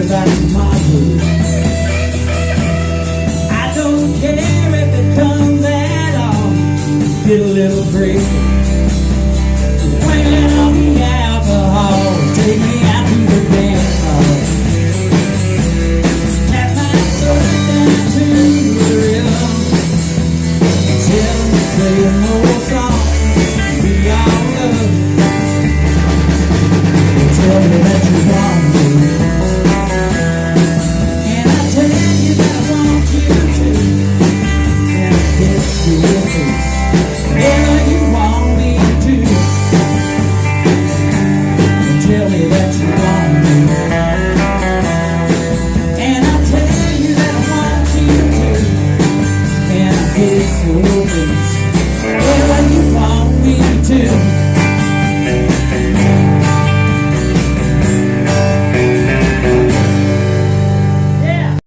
about tomorrow. I don't care if it comes at all. Get a little break. Weighing on the alcohol. Take me out to the dance hall. Tap my foot down to the rhythm. Tell them to play an old song. We all love. Tell me that you want